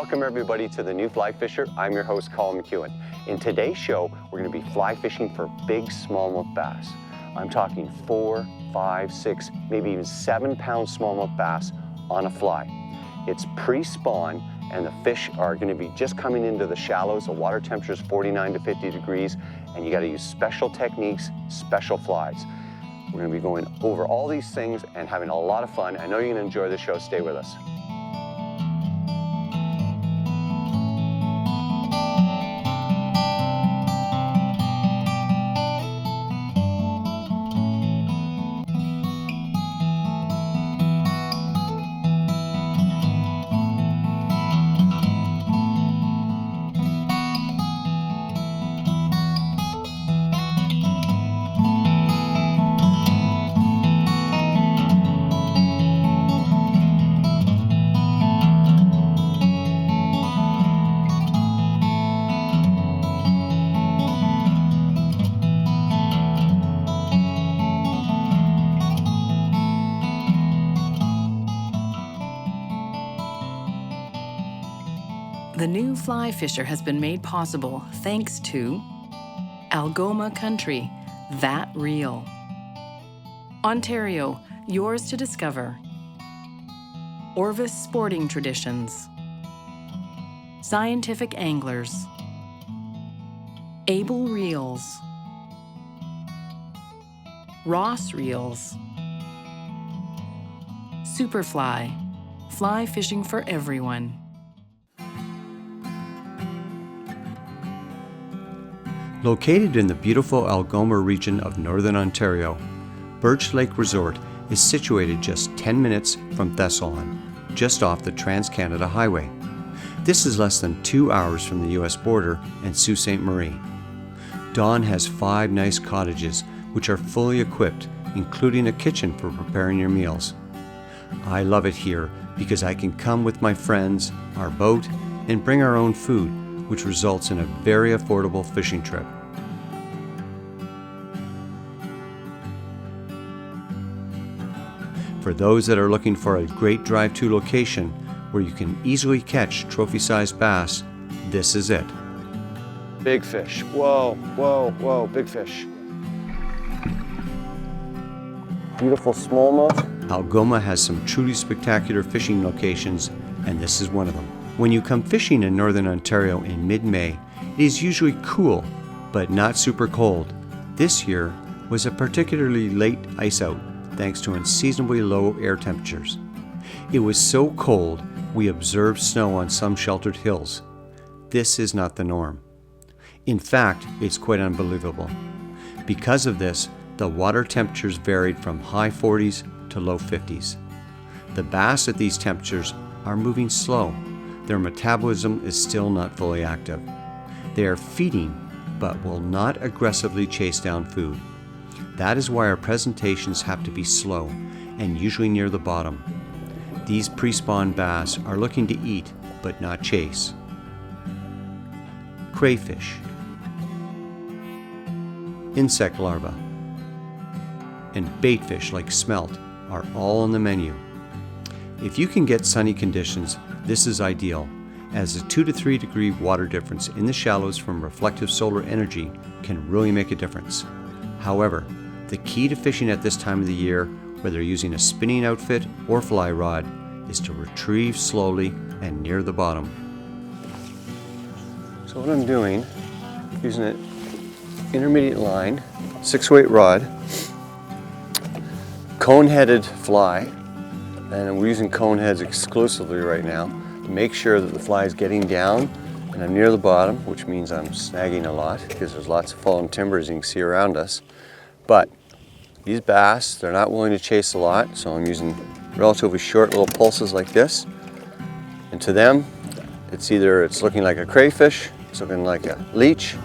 Welcome everybody to the New Fly Fisher. I'm your host, Colin McKeown. In today's show, we're going to be fly fishing for big smallmouth bass. I'm talking 4, 5, 6, maybe even 7-pound smallmouth bass on a fly. It's pre-spawn and the fish are going to be just coming into the shallows. The water temperature is 49 to 50 degrees and you got to use special techniques, special flies. We're going to be going over all these things and having a lot of fun. I know you're going to enjoy the show. Stay with us. The new fly fisher has been made possible thanks to Algoma Country, that real. Ontario, yours to discover. Orvis Sporting Traditions. Scientific Anglers. Able Reels. Ross Reels. Superfly, fly fishing for everyone. Located in the beautiful Algoma region of Northern Ontario, Birch Lake Resort is situated just 10 minutes from Thessalon, just off the Trans-Canada Highway. This is less than 2 hours from the US border and Sault Ste. Marie. Dawn has 5 nice cottages which are fully equipped, including a kitchen for preparing your meals. I love it here because I can come with my friends, our boat, and bring our own food, which results in a very affordable fishing trip. For those that are looking for a great drive-to location where you can easily catch trophy-sized bass, this is it. Big fish. Whoa, whoa, whoa, big fish. Beautiful smallmouth. Algoma has some truly spectacular fishing locations, and this is one of them. When you come fishing in Northern Ontario in mid-May, it is usually cool, but not super cold. This year was a particularly late ice out, thanks to unseasonably low air temperatures. It was so cold, we observed snow on some sheltered hills. This is not the norm. In fact, it's quite unbelievable. Because of this, the water temperatures varied from high 40s to low 50s. The bass at these temperatures are moving slow. Their metabolism is still not fully active. They are feeding, but will not aggressively chase down food. That is why our presentations have to be slow and usually near the bottom. These pre-spawn bass are looking to eat, but not chase. Crayfish, insect larvae, and baitfish like smelt are all on the menu. If you can get sunny conditions, this is ideal, as a 2 to 3 degree water difference in the shallows from reflective solar energy can really make a difference. However, the key to fishing at this time of the year, whether using a spinning outfit or fly rod, is to retrieve slowly and near the bottom. So what I'm doing, using an intermediate line, 6-weight rod, cone-headed fly, and we're using cone heads exclusively right now to make sure that the fly is getting down and I'm near the bottom, which means I'm snagging a lot because there's lots of fallen timber as you can see around us. But these bass, they're not willing to chase a lot, so I'm using relatively short little pulses like this. And to them, it's either it's looking like a crayfish, it's looking like a leech,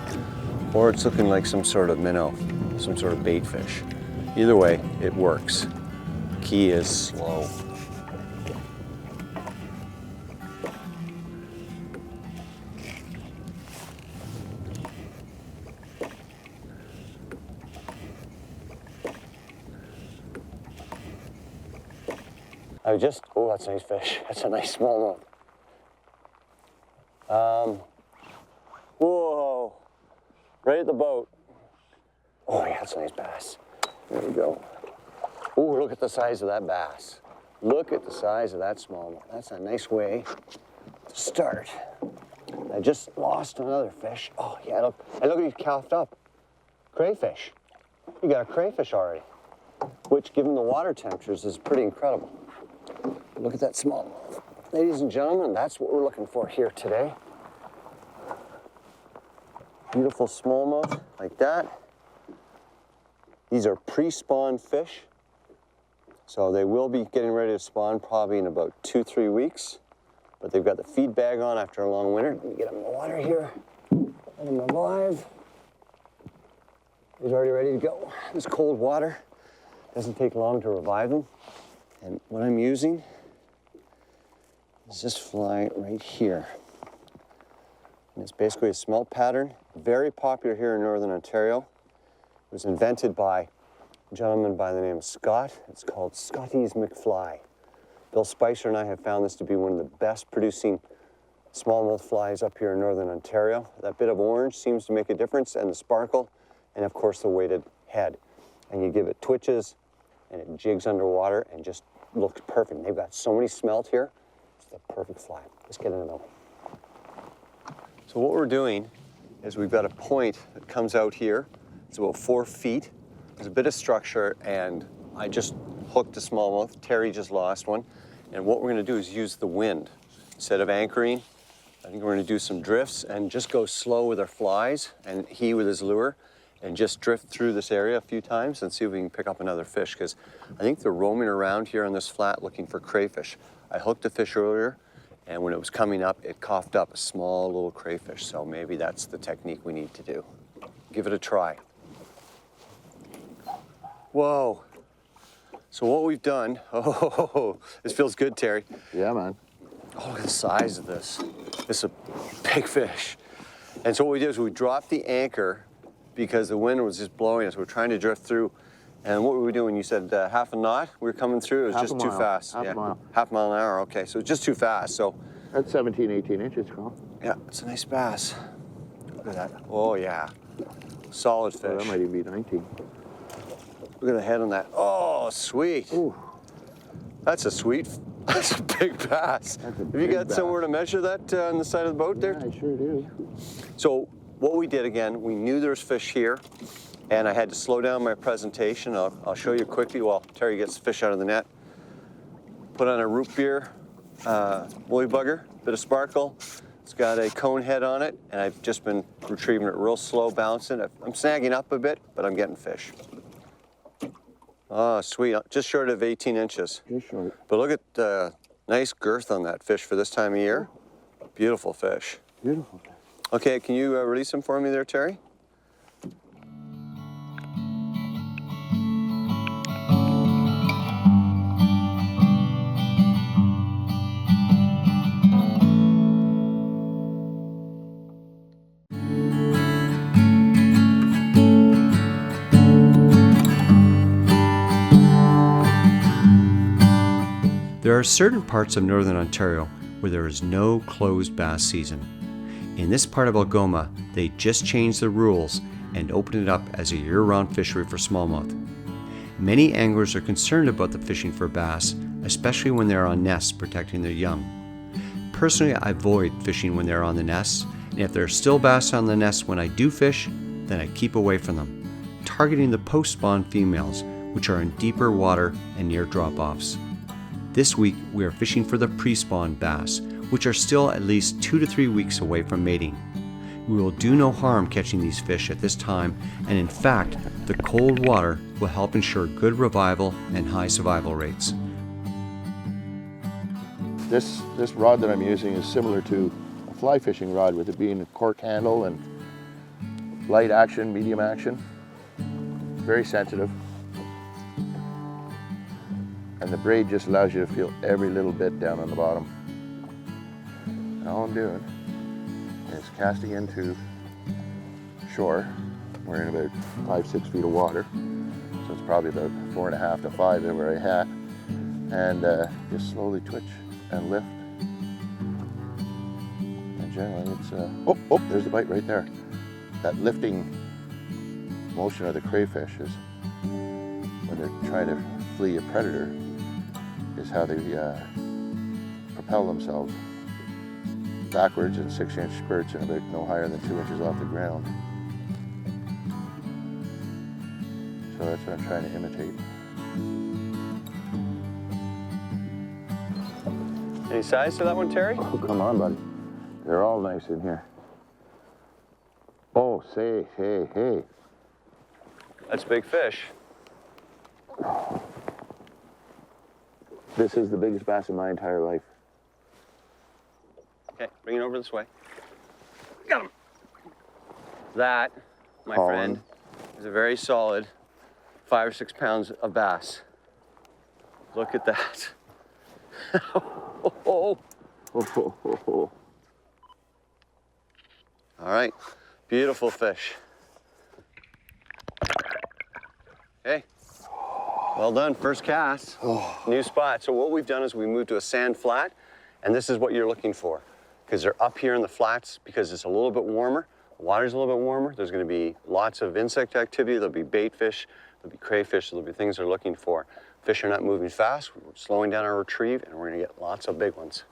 or it's looking like some sort of minnow, some sort of bait fish. Either way, it works. Key is slow. Oh, that's a nice fish. That's a nice smallmouth. Whoa, right at the boat. Oh yeah, that's a nice bass. There we go. Oh, look at the size of that bass. Look at the size of that smallmouth. That's a nice way to start. I just lost another fish. Oh yeah, look, and look, he's coughed up. Crayfish. You got a crayfish already, which given the water temperatures is pretty incredible. Look at that smallmouth. Ladies and gentlemen, that's what we're looking for here today. Beautiful smallmouth like that. These are pre-spawn fish, so they will be getting ready to spawn probably in about 2-3 weeks, but they've got the feed bag on after a long winter. Let me get them in the water here, let them alive. He's already ready to go. This cold water doesn't take long to revive them, and what I'm using is this fly right here. And it's basically a smelt pattern, very popular here in Northern Ontario. It was invented by a gentleman by the name of Scott. It's called Scotty's McFly. Bill Spicer and I have found this to be one of the best producing smallmouth flies up here in Northern Ontario. That bit of orange seems to make a difference, and the sparkle, and of course the weighted head. And you give it twitches, and it jigs underwater and just looks perfect. And they've got so many smelt here. It's the perfect fly. Let's get in the middle. So what we're doing is we've got a point that comes out here. It's about 4 feet. There's a bit of structure, and I just hooked a smallmouth. Terry just lost one. And what we're gonna do is use the wind. Instead of anchoring, I think we're gonna do some drifts and just go slow with our flies, and he with his lure, and just drift through this area a few times and see if we can pick up another fish, because I think they're roaming around here on this flat looking for crayfish. I hooked a fish earlier, and when it was coming up, it coughed up a small little crayfish, so maybe that's the technique we need to do. Give it a try. Whoa. So what we've done, oh, this feels good, Terry. Yeah, man. Oh, look at the size of this. This is a big fish. And so what we did is we dropped the anchor because the wind was just blowing us. We're trying to drift through. And what were we doing? You said half a knot? We were coming through. It was just too fast. Half a mile. Half a mile an hour. Okay, so it's just too fast. So That's 17, 18 inches, Carl. yeah, it's a nice bass. Look at that. Oh yeah, solid fish. Oh, that might even be 19. Look at the head on that. Oh, sweet. Ooh. That's a big bass. That's a Have you big got bass. somewhere to measure that on the side of the boat there? Yeah, I sure do. So what we did again, we knew there was fish here, and I had to slow down my presentation. I'll show you quickly while Terry gets the fish out of the net. Put on a root beer woolly bugger, bit of sparkle. It's got a cone head on it, and I've just been retrieving it real slow, bouncing. I'm snagging up a bit, but I'm getting fish. Oh, sweet, just short of 18 inches. Just short. But look at the nice girth on that fish for this time of year. Beautiful fish. Beautiful. Okay, can you release him for me there, Terry? There are certain parts of Northern Ontario where there is no closed bass season. In this part of Algoma, they just changed the rules and opened it up as a year-round fishery for smallmouth. Many anglers are concerned about the fishing for bass, especially when they're on nests protecting their young. Personally, I avoid fishing when they're on the nests, and if there are still bass on the nests when I do fish, then I keep away from them, targeting the post-spawn females, which are in deeper water and near drop-offs. This week, we are fishing for the pre-spawn bass, which are still at least 2 to 3 weeks away from mating. We will do no harm catching these fish at this time, and in fact, the cold water will help ensure good revival and high survival rates. This rod that I'm using is similar to a fly fishing rod, with it being a cork handle and light action, medium action. Very sensitive. And the braid just allows you to feel every little bit down on the bottom. And all I'm doing is casting into shore. We're in about 5-6 feet of water. So it's probably about 4.5 to 5 where I hat. And just slowly twitch and lift and generally, it's, there's the bite right there. That lifting motion of the crayfish is, when they're trying to flee a predator, is how they propel themselves backwards in 6-inch spurts and about no higher than 2 inches off the ground. So that's what I'm trying to imitate. Any size to that one, Terry? Oh, come on, buddy. They're all nice in here. Oh, say, hey. That's a big fish. This is the biggest bass in my entire life. Okay, bring it over this way. Got him. That, my Colin. friend, is a very solid 5 or 6 pounds of bass. Look at that. All right, beautiful fish. Okay, well done, first cast. New spot. So what we've done is we moved to a sand flat, and this is what you're looking for, because they're up here in the flats because it's a little bit warmer. The water's a little bit warmer. There's going to be lots of insect activity. There'll be bait fish, there'll be crayfish, there'll be things they're looking for. Fish are not moving fast. We're slowing down our retrieve, and we're going to get lots of big ones.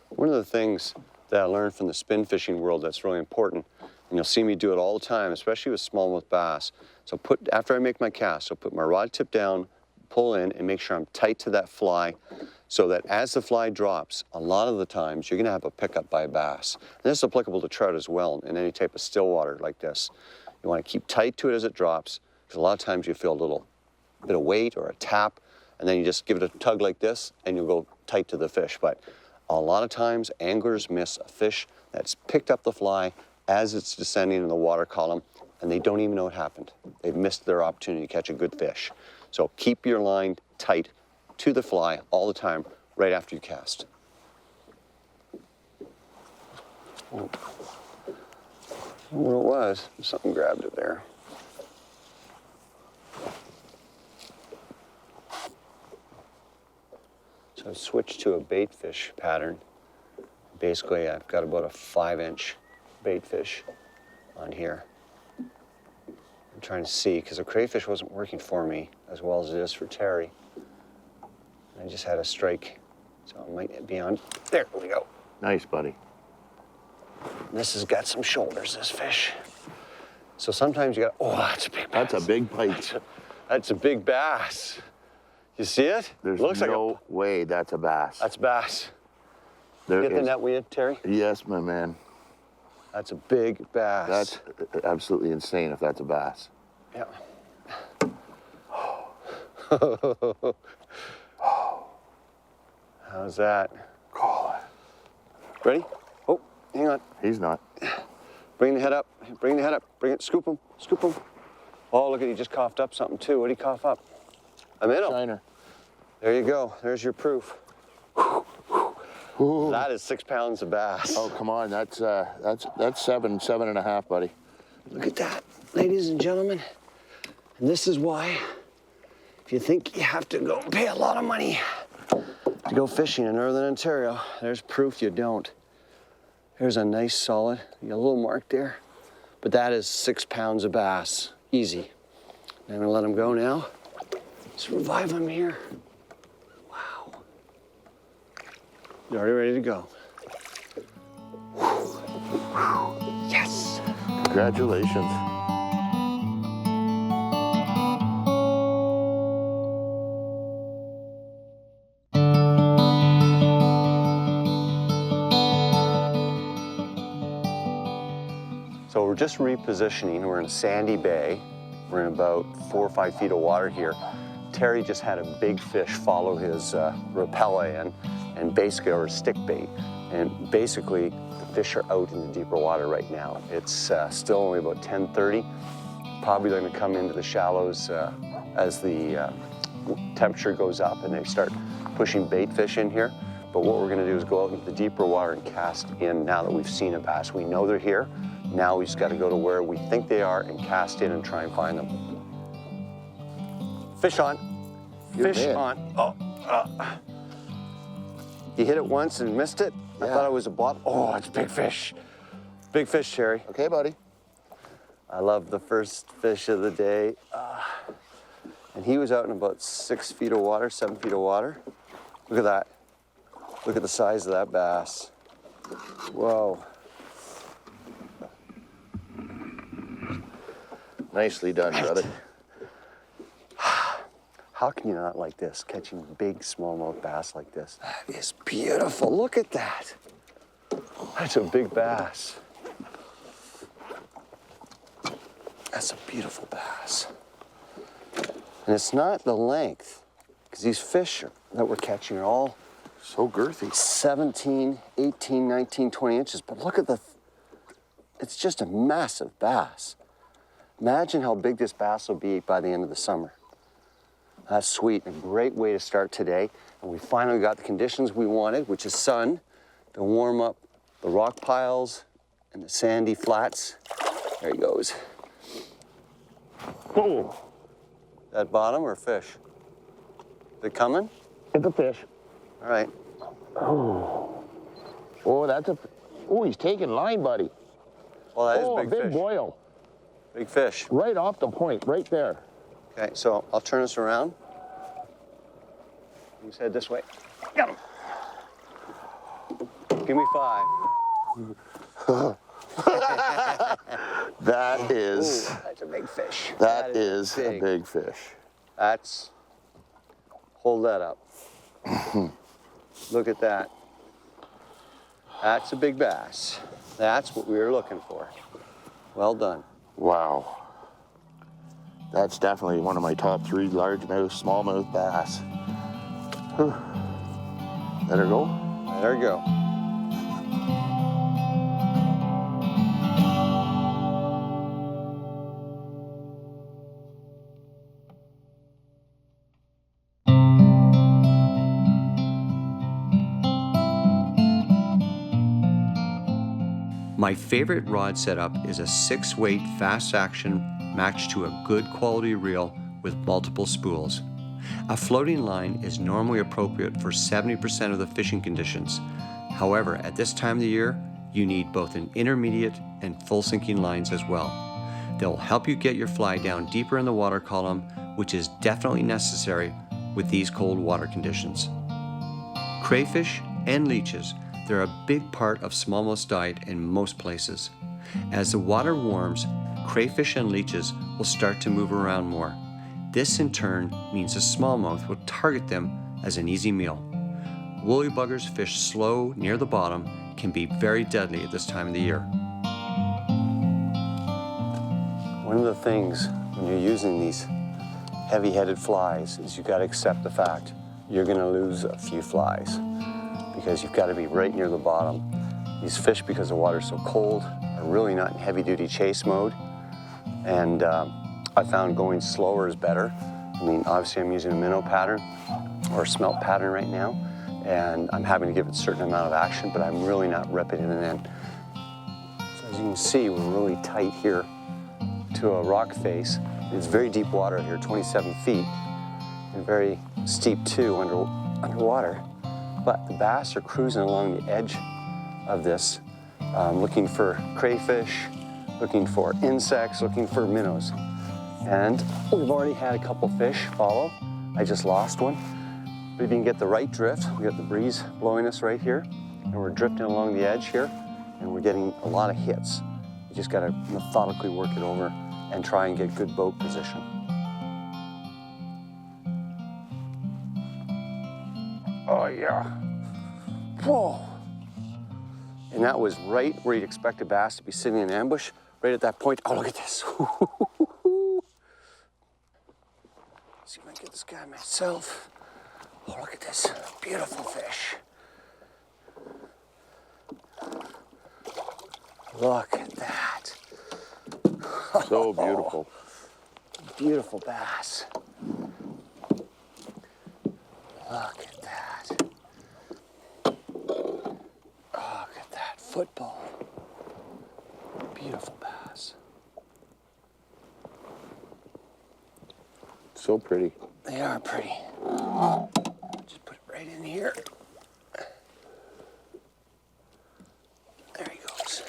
One of the things that I learned from the spin fishing world that's really important, and you'll see me do it all the time, especially with smallmouth bass. So after I make my cast, I'll put my rod tip down, pull in, and make sure I'm tight to that fly, so that as the fly drops, a lot of the times you're going to have a pickup by a bass. And this is applicable to trout as well in any type of still water like this. You want to keep tight to it as it drops, because a lot of times you feel a little bit of weight or a tap, and then you just give it a tug like this, and you'll go tight to the fish. But a lot of times anglers miss a fish that's picked up the fly as it's descending in the water column, and they don't even know it happened. They've missed their opportunity to catch a good fish. So keep your line tight to the fly all the time right after you cast. I don't know what it was. Something grabbed it there. So I've switched to a bait fish pattern. Basically, I've got about a 5-inch bait fish on here. I'm trying to see, because the crayfish wasn't working for me as well as it is for Terry. I just had a strike, so it might be on. There we go. Nice, buddy. And this has got some shoulders, this fish. So sometimes you got, oh, that's a big bass. That's a big bite. That's a big bass. You see it? There's Looks no like way that's a bass. that's bass. There Get the is- net weed, Terry? Yes, my man. That's a big bass. That's absolutely insane if that's a bass. Yeah. How's that? Colin. Ready? Oh, hang on. He's not. Bring the head up. Bring the head up. Bring it. Scoop him. Scoop him. Oh, look at, he just coughed up something too. What did he cough up? A minnow. Shiner. There you go. There's your proof. Ooh. That is 6 pounds of bass. Oh, come on. That's 7.5, buddy. Look at that, ladies and gentlemen. And this is why, if you think you have to go pay a lot of money to go fishing in Northern Ontario, there's proof you don't. There's a nice solid, you got a little mark there, but that is 6 pounds of bass, easy. I'm gonna let him go now. Let's revive him here. Wow. You're already ready to go. Yes. Congratulations. So we're just repositioning. We're in a sandy bay. We're in about 4 or 5 feet of water here. Terry just had a big fish follow his rapella in, and basically, or stick bait. And basically, the fish are out in the deeper water right now. It's still only about 10:30. Probably going to come into the shallows as the temperature goes up and they start pushing bait fish in here. But what we're going to do is go out into the deeper water and cast in now that we've seen a bass. We know they're here. Now we just got to go to where we think they are and cast in and try and find them. Fish on. fish in. on. Oh, you hit it once and missed it? I Yeah. thought it was a bottom. Oh, it's big fish. Big fish, Terry. Okay, buddy. I love the first fish of the day. And he was out in about 6 feet of water, 7 feet of water. Look at that. Look at the size of that bass. Whoa. Nicely done, brother. How can you not like this, catching big smallmouth bass like this? That is beautiful. Look at that. That's a big bass. That's a beautiful bass. And it's not the length, because these fish that we're catching are all So girthy. 17, 18, 19, 20 inches. But look at it's just a massive bass. Imagine how big this bass will be by the end of the summer. That's sweet, a great way to start today. And we finally got the conditions we wanted, which is sun, to warm up the rock piles and the sandy flats. There he goes. Oh, That bottom or fish? Is it coming? it's a fish. All right. Oh, that's a. Oh, he's taking line, buddy. Well, that is Oh, big a big fish. boil. Big fish. Right off the point, right there. Okay, so I'll turn this around. He's head this way. Got him. Give me 5. That is. Ooh, that's a big fish. That is a big fish. That's, hold that up. Look at that. That's a big bass. That's what we were looking for. Well done. Wow. That's definitely one of my top 3 largemouth, smallmouth bass. Whew. Let her go. There we go. My favorite rod setup is a 6-weight fast action matched to a good quality reel with multiple spools. A floating line is normally appropriate for 70% of the fishing conditions. However, at this time of the year, you need both an intermediate and full sinking lines as well. They'll help you get your fly down deeper in the water column, which is definitely necessary with these cold water conditions. Crayfish and leeches, they're a big part of smallmouth's diet in most places. As the water warms, crayfish and leeches will start to move around more. This in turn means the smallmouth will target them as an easy meal. Woolly buggers fish slow near the bottom can be very deadly at this time of the year. One of the things when you're using these heavy-headed flies is you've got to accept the fact you're going to lose a few flies because you've got to be right near the bottom. These fish, because the water's so cold, are really not in heavy-duty chase mode. And I found going slower is better. I mean, obviously I'm using a minnow pattern or a smelt pattern right now, and I'm having to give it a certain amount of action, but I'm really not ripping it in. So as you can see, we're really tight here to a rock face. It's very deep water here, 27 feet, and very steep too underwater. But the bass are cruising along the edge of this, looking for crayfish, looking for insects, looking for minnows. And we've already had a couple fish follow. I just lost one. But if you can get the right drift, we got the breeze blowing us right here, and we're drifting along the edge here, and we're getting a lot of hits. You just gotta methodically work it over and try and get good boat position. Oh yeah. Whoa. And that was right where you'd expect a bass to be sitting in ambush, right at that point. Oh, look at this. See if I can get this guy myself. Oh, look at this beautiful fish. Look at that. So beautiful. Beautiful bass. Look at that. Look at that football. Beautiful bass. So pretty. They are pretty. Just put it right in here. There he goes.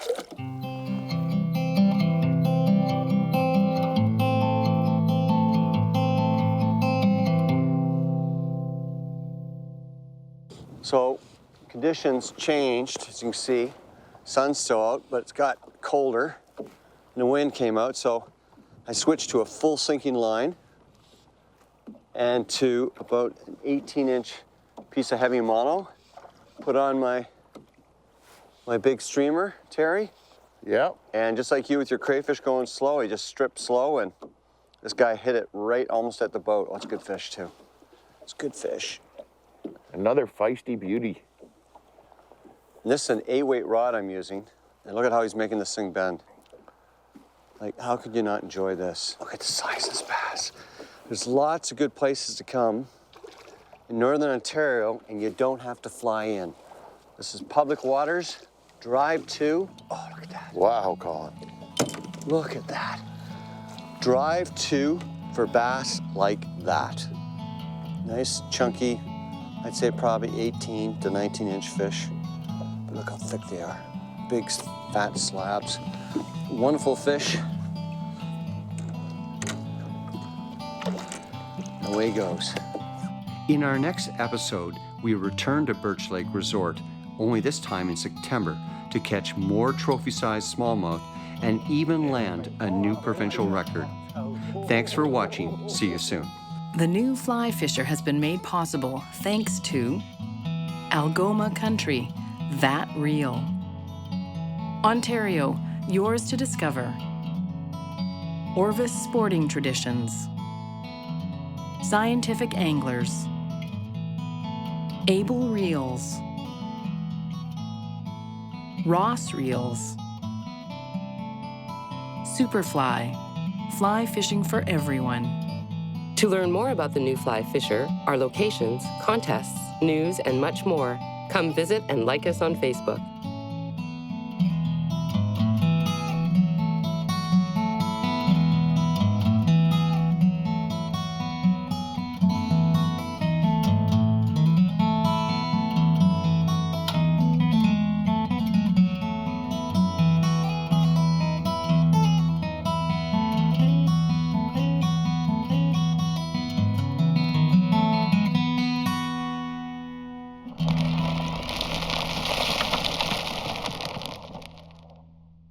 So conditions changed, as you can see. Sun's still out, but it's got colder and the wind came out, so I switched to a full sinking line and to about an 18-inch piece of heavy mono. Put on my big streamer, Terry. Yep. And just like you with your crayfish going slow, he just stripped slow, and this guy hit it right almost at the boat. Oh, it's a good fish too. It's good fish. Another feisty beauty. And this is an 8-weight rod I'm using. And look at how he's making this thing bend. Like, how could you not enjoy this? Look at the size of this bass. There's lots of good places to come in Northern Ontario, and you don't have to fly in. This is public waters. Drive to. Oh, look at that. Wow, Colin. Look at that. Drive to for bass like that. Nice, chunky, I'd say probably 18 to 19-inch fish. But look how thick they are. Big, fat slabs. Wonderful fish. Away he goes. In our next episode, we return to Birch Lake Resort, only this time in September, to catch more trophy-sized smallmouth and even land a new provincial record. Thanks for watching. See you soon. The new fly fisher has been made possible thanks to Algoma Country, that real. Ontario, yours to discover. Orvis Sporting Traditions. Scientific Anglers. Able Reels. Ross Reels. Superfly, fly fishing for everyone. To learn more about the new fly fisher, our locations, contests, news, and much more, come visit and like us on Facebook.